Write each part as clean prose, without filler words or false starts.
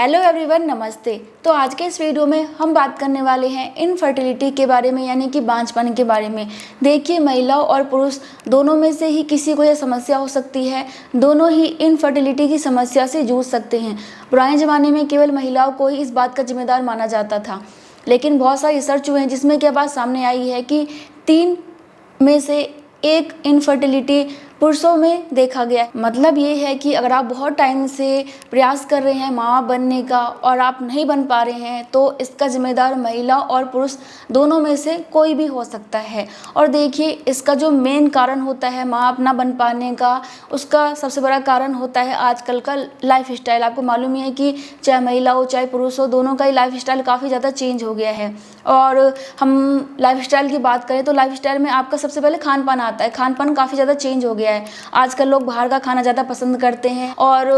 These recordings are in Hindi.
हेलो एवरीवन, नमस्ते। तो आज के इस वीडियो में हम बात करने वाले हैं इनफर्टिलिटी के बारे में, यानी कि बांझपन के बारे में। देखिए, महिलाओं और पुरुष दोनों में से ही किसी को यह समस्या हो सकती है। दोनों ही इनफर्टिलिटी की समस्या से जूझ सकते हैं। पुराने ज़माने में केवल महिलाओं को ही इस बात का जिम्मेदार माना जाता था, लेकिन बहुत सारे रिसर्च हुए हैं जिसमें क्या बात सामने आई है कि 3 में से 1 इनफर्टिलिटी पुरुषों में देखा गया। मतलब ये है कि अगर आप बहुत टाइम से प्रयास कर रहे हैं माँ बाप बनने का और आप नहीं बन पा रहे हैं, तो इसका जिम्मेदार महिला और पुरुष दोनों में से कोई भी हो सकता है। और देखिए, इसका जो मेन कारण होता है माँ बाप ना बन पाने का, उसका सबसे बड़ा कारण होता है आजकल का लाइफ स्टाइल। आपको मालूम ही है कि चाहे महिला हो चाहे पुरुष हो, दोनों का ही लाइफ स्टाइल काफ़ी ज़्यादा चेंज हो गया है। और हम लाइफ स्टाइल की बात करें तो लाइफ स्टाइल में आपका सबसे पहले खान पान आता है। खान पान काफ़ी ज़्यादा चेंज हो गया है। आजकल लोग बाहर का खाना ज़्यादा पसंद करते हैं और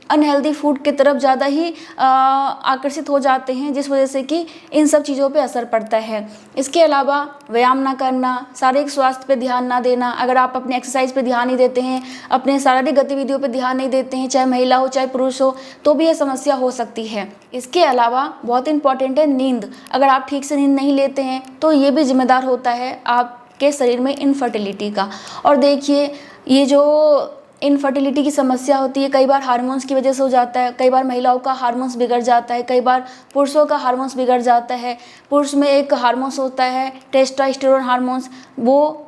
अनहेल्दी फूड की तरफ ज़्यादा ही आकर्षित हो जाते हैं, जिस वजह से कि इन सब चीज़ों पे असर पड़ता है। इसके अलावा व्यायाम ना करना, शारीरिक स्वास्थ्य पे ध्यान ना देना। अगर आप अपने एक्सरसाइज पे ध्यान नहीं देते हैं, अपने शारीरिक गतिविधियों पे ध्यान नहीं देते हैं, चाहे महिला हो चाहे पुरुष हो, तो भी यह समस्या हो सकती है। इसके अलावा बहुत इंपॉर्टेंट है नींद। अगर आप ठीक से नींद नहीं लेते हैं तो ये भी जिम्मेदार होता है आपके शरीर में इनफर्टिलिटी का। और देखिए, ये जो इनफर्टिलिटी की समस्या होती है, कई बार हार्मोन्स की वजह से हो जाता है। कई बार महिलाओं का हार्मोन्स बिगड़ जाता है, कई बार पुरुषों का हार्मोन्स बिगड़ जाता है। पुरुष में एक हार्मोन्स होता है टेस्टोस्टेरोन हार्मोन्स, वो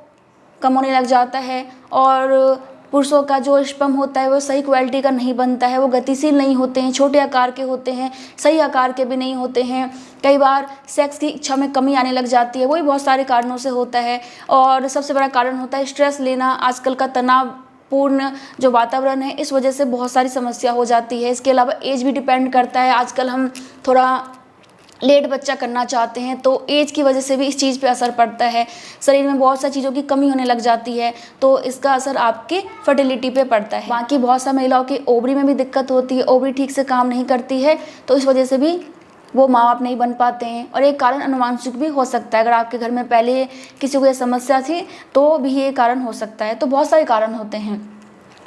कम होने लग जाता है। और पुरुषों का जो स्पर्म होता है वो सही क्वालिटी का नहीं बनता है, वो गतिशील नहीं होते हैं, छोटे आकार के होते हैं, सही आकार के भी नहीं होते हैं। कई बार सेक्स की इच्छा में कमी आने लग जाती है, वो भी बहुत सारे कारणों से होता है। और सबसे बड़ा कारण होता है स्ट्रेस लेना। आजकल का तनावपूर्ण जो वातावरण है, इस वजह से बहुत सारी समस्या हो जाती है। इसके अलावा एज भी डिपेंड करता है। आजकल हम थोड़ा लेट बच्चा करना चाहते हैं, तो एज की वजह से भी इस चीज़ पे असर पड़ता है। शरीर में बहुत सारी चीज़ों की कमी होने लग जाती है, तो इसका असर आपके फर्टिलिटी पे पड़ता है। बाकी बहुत सारी महिलाओं की ओवरी में भी दिक्कत होती है, ओवरी ठीक से काम नहीं करती है, तो इस वजह से भी वो माँ बाप नहीं बन पाते हैं। और एक कारण अनुवांशिक भी हो सकता है। अगर आपके घर में पहले किसी को ये समस्या थी तो भी ये कारण हो सकता है। तो बहुत सारे कारण होते हैं।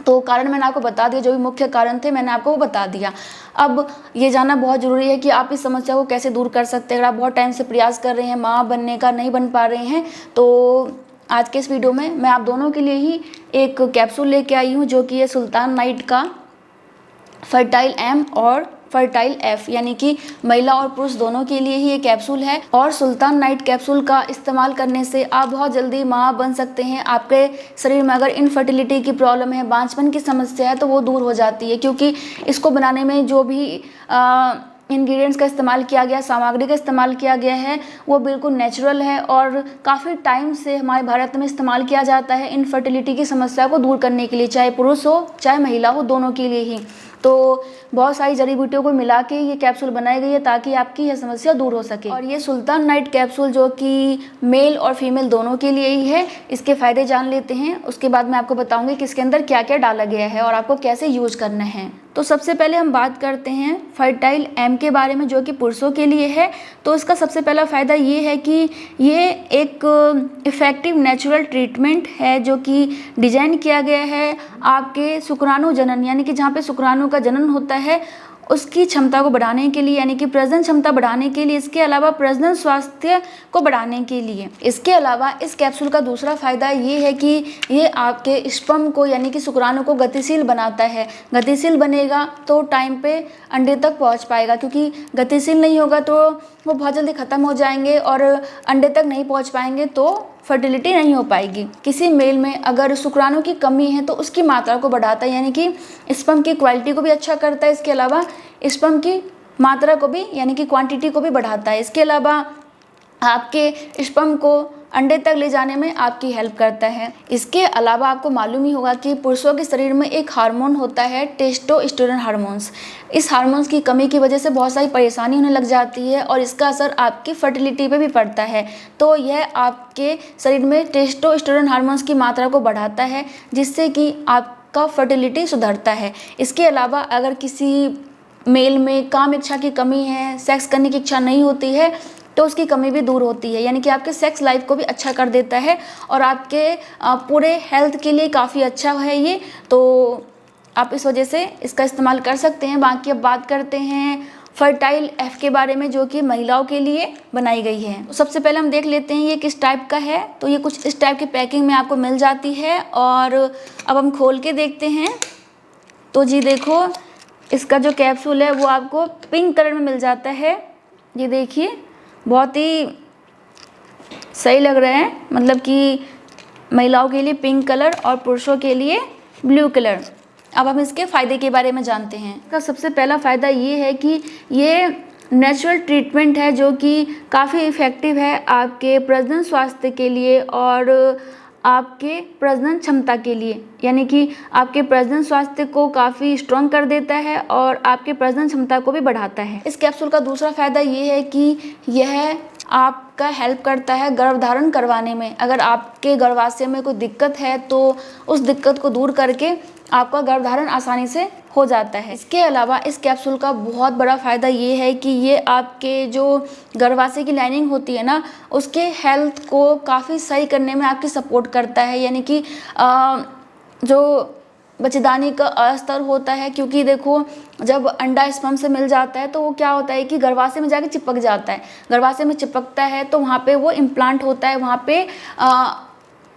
तो कारण मैंने आपको बता दिया, जो भी मुख्य कारण थे मैंने आपको वो बता दिया। अब ये जानना बहुत ज़रूरी है कि आप इस समस्या को कैसे दूर कर सकते हैं। अगर आप बहुत टाइम से प्रयास कर रहे हैं माँ बनने का, नहीं बन पा रहे हैं, तो आज के इस वीडियो में मैं आप दोनों के लिए ही एक कैप्सूल लेके आई हूँ, जो कि है सुल्तान नाइट का फर्टाइल एम और फर्टाइल एफ, यानी कि महिला और पुरुष दोनों के लिए ही ये कैप्सूल है। और सुल्तान नाइट कैप्सूल का इस्तेमाल करने से आप बहुत जल्दी माँ बन सकते हैं। आपके शरीर में अगर इनफर्टिलिटी की प्रॉब्लम है, बांझपन की समस्या है, तो वो दूर हो जाती है, क्योंकि इसको बनाने में जो भी इंग्रेडिएंट्स का इस्तेमाल किया गया, सामग्री का इस्तेमाल किया गया है, वो बिल्कुल नेचुरल है और काफ़ी टाइम से हमारे भारत में इस्तेमाल किया जाता है इनफर्टिलिटी की समस्या को दूर करने के लिए, चाहे पुरुष हो चाहे महिला हो, दोनों के लिए ही। तो बहुत सारी जड़ी बूटियों को मिला के ये कैप्सूल बनाई गई है ताकि आपकी यह समस्या दूर हो सके। और ये सुल्तान नाइट कैप्सूल जो कि मेल और फीमेल दोनों के लिए ही है। इसके फ़ायदे जान लेते हैं, उसके बाद मैं आपको बताऊंगी कि इसके अंदर क्या क्या डाला गया है और आपको कैसे यूज करना है। तो सबसे पहले हम बात करते हैं फर्टाइल एम के बारे में, जो कि पुरुषों के लिए है। तो इसका सबसे पहला फ़ायदा ये है कि ये एक इफ़ेक्टिव नेचुरल ट्रीटमेंट है, जो कि डिज़ाइन किया गया है आपके शुक्राणु जनन, यानी कि जहाँ पे शुक्राणु का जनन होता है, उसकी क्षमता को बढ़ाने के लिए, यानी कि प्रजनन क्षमता बढ़ाने के लिए। इसके अलावा प्रजनन स्वास्थ्य को बढ़ाने के लिए। इसके अलावा इस कैप्सूल का दूसरा फ़ायदा ये है कि ये आपके स्पर्म को, यानी कि शुक्राणु को गतिशील बनाता है। गतिशील बनेगा तो टाइम पे अंडे तक पहुंच पाएगा, क्योंकि गतिशील नहीं होगा तो वो बहुत जल्दी ख़त्म हो जाएंगे और अंडे तक नहीं पहुँच पाएंगे, तो फर्टिलिटी नहीं हो पाएगी। किसी मेल में अगर शुक्राणु की कमी है तो उसकी मात्रा को बढ़ाता है, यानी कि स्पर्म की क्वालिटी को भी अच्छा करता है। इसके अलावा स्पर्म की मात्रा को भी, यानी कि क्वांटिटी को भी बढ़ाता है। इसके अलावा आपके स्पर्म को अंडे तक ले जाने में आपकी हेल्प करता है। इसके अलावा आपको मालूम ही होगा कि पुरुषों के शरीर में एक हार्मोन होता है टेस्टोस्टेरोन हार्मोन्स। इस हार्मोन्स की कमी की वजह से बहुत सारी परेशानी होने लग जाती है और इसका असर आपकी फर्टिलिटी पे भी पड़ता है। तो यह आपके शरीर में टेस्टोस्टेरोन हार्मोन्स की मात्रा को बढ़ाता है, जिससे कि आपका फर्टिलिटी सुधरता है। इसके अलावा अगर किसी मेल में काम इच्छा की कमी है, सेक्स करने की इच्छा नहीं होती है, तो उसकी कमी भी दूर होती है, यानी कि आपके सेक्स लाइफ को भी अच्छा कर देता है और आपके पूरे हेल्थ के लिए काफ़ी अच्छा है ये। तो आप इस वजह से इसका इस्तेमाल कर सकते हैं। बाकी अब बात करते हैं फर्टाइल एफ के बारे में, जो कि महिलाओं के लिए बनाई गई है। तो सबसे पहले हम देख लेते हैं ये किस टाइप का है। तो ये कुछ इस टाइप की पैकिंग में आपको मिल जाती है और अब हम खोल के देखते हैं। तो जी देखो, इसका जो कैप्सूल है वो आपको पिंक कलर में मिल जाता है। ये देखिए, बहुत ही सही लग रहा है, मतलब कि महिलाओं के लिए पिंक कलर और पुरुषों के लिए ब्लू कलर। अब हम इसके फ़ायदे के बारे में जानते हैं। इसका सबसे पहला फ़ायदा ये है कि ये नेचुरल ट्रीटमेंट है जो कि काफ़ी इफ़ेक्टिव है आपके प्रजनन स्वास्थ्य के लिए और आपके प्रजनन क्षमता के लिए, यानी कि आपके प्रजनन स्वास्थ्य को काफ़ी स्ट्रॉन्ग कर देता है और आपके प्रजनन क्षमता को भी बढ़ाता है। इस कैप्सूल का दूसरा फ़ायदा ये है कि यह आपका हेल्प करता है गर्भधारण करवाने में। अगर आपके गर्भाशय में कोई दिक्कत है तो उस दिक्कत को दूर करके आपका गर्भधारण आसानी से हो जाता है। इसके अलावा इस कैप्सूल का बहुत बड़ा फ़ायदा ये है कि ये आपके जो गर्भाशय की लाइनिंग होती है ना, उसके हेल्थ को काफ़ी सही करने में आपकी सपोर्ट करता है। यानी कि जो बच्चेदानी का स्तर होता है, क्योंकि देखो जब अंडा स्पर्म से मिल जाता है तो वो क्या होता है कि गर्भाशय में जाके चिपक जाता है। गर्भाशय में चिपकता है तो वहाँ पे वो इम्प्लांट होता है, वहाँ पे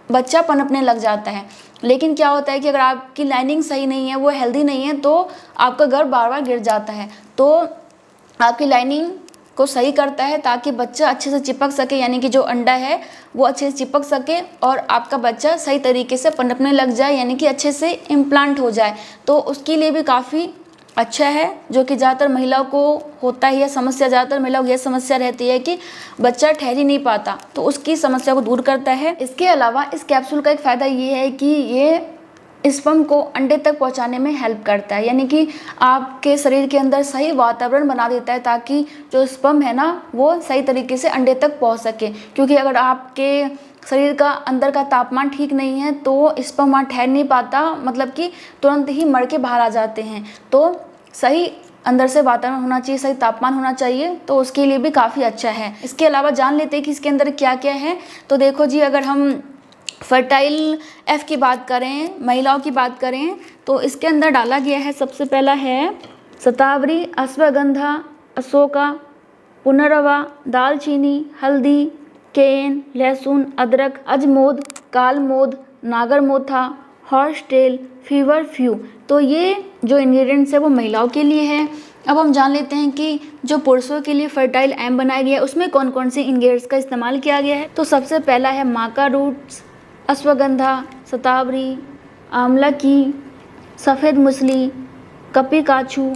बच्चा पनपने लग जाता है। लेकिन क्या होता है कि अगर आपकी लाइनिंग सही नहीं है, वो हेल्दी नहीं है, तो आपका गर्भ बार बार गिर जाता है। तो आपकी लाइनिंग को सही करता है ताकि बच्चा अच्छे से चिपक सके, यानी कि जो अंडा है वो अच्छे से चिपक सके और आपका बच्चा सही तरीके से पनपने लग जाए, यानी कि अच्छे से इम्प्लांट हो जाए। तो उसके लिए भी काफ़ी अच्छा है, जो कि ज़्यादातर महिलाओं को होता है यह समस्या। ज़्यादातर महिलाओं को यह समस्या रहती है कि बच्चा ठहर ही नहीं पाता, तो उसकी समस्या को दूर करता है। इसके अलावा इस कैप्सूल का एक फ़ायदा ये है कि ये स्पर्म को अंडे तक पहुंचाने में हेल्प करता है, यानी कि आपके शरीर के अंदर सही वातावरण बना देता है ताकि जो स्पर्म है ना वो सही तरीके से अंडे तक पहुंच सके। क्योंकि अगर आपके शरीर का अंदर का तापमान ठीक नहीं है तो स्पर्म वहाँ ठहर नहीं पाता, मतलब कि तुरंत ही मर के बाहर आ जाते हैं। तो सही अंदर से वातावरण होना चाहिए, सही तापमान होना चाहिए, तो उसके लिए भी काफ़ी अच्छा है। इसके अलावा जान लेते हैं कि इसके अंदर क्या क्या है। तो देखो जी, अगर हम फर्टाइल एफ की बात करें, महिलाओं की बात करें, तो इसके अंदर डाला गया है, सबसे पहला है शतावरी, अश्वगंधा, अशोका, पुनरवा, दालचीनी, हल्दी, केन, लहसुन, अदरक, अजमोद, कालमोद, नागरमोथा, हॉर्स टेल, फीवर फ्यू। तो ये जो इंग्रेडिएंट्स है वो महिलाओं के लिए है। अब हम जान लेते हैं कि जो पुरुषों के लिए फर्टाइल एम बनाया गया है उसमें कौन कौन से इंग्रेडिएंट्स का इस्तेमाल किया गया है। तो सबसे पहला है माका रूट्स, अश्वगंधा, शतावरी, आंवला की, सफ़ेद मूसली, कपिकाछू,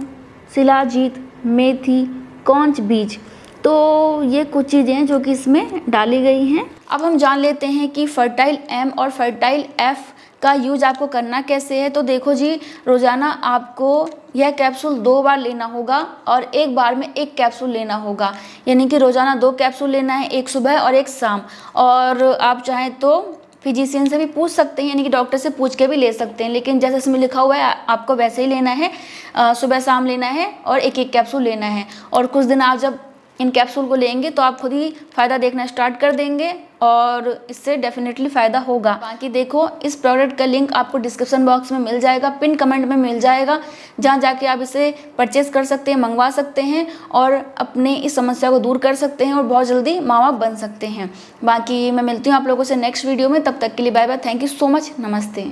शिलाजीत, मेथी, कौंच बीज। तो ये कुछ चीज़ें हैं जो कि इसमें डाली गई हैं। अब हम जान लेते हैं कि फर्टाइल एम और फर्टाइल एफ का यूज आपको करना कैसे है। तो देखो जी, रोज़ाना आपको यह कैप्सूल 2 बार लेना होगा और एक बार में 1 कैप्सूल लेना होगा, यानी कि रोज़ाना 2 कैप्सूल लेना है, एक सुबह और एक शाम। और आप चाहें तो फिजिशियन से भी पूछ सकते हैं, यानी कि डॉक्टर से पूछ के भी ले सकते हैं, लेकिन जैसे इसमें लिखा हुआ है आपको वैसे ही लेना है। सुबह शाम लेना है और एक एक कैप्सूल लेना है। और कुछ दिन आप जब इन कैप्सूल को लेंगे तो आप खुद ही फ़ायदा देखना स्टार्ट कर देंगे और इससे डेफिनेटली फ़ायदा होगा। बाकी देखो, इस प्रोडक्ट का लिंक आपको डिस्क्रिप्शन बॉक्स में मिल जाएगा, पिन कमेंट में मिल जाएगा, जहाँ जाके आप इसे परचेज़ कर सकते हैं, मंगवा सकते हैं और अपने इस समस्या को दूर कर सकते हैं और बहुत जल्दी माँ बाप बन सकते हैं। बाकी मैं मिलती हूँ आप लोगों से नेक्स्ट वीडियो में, तब तक के लिए bye bye, thank you so much, नमस्ते।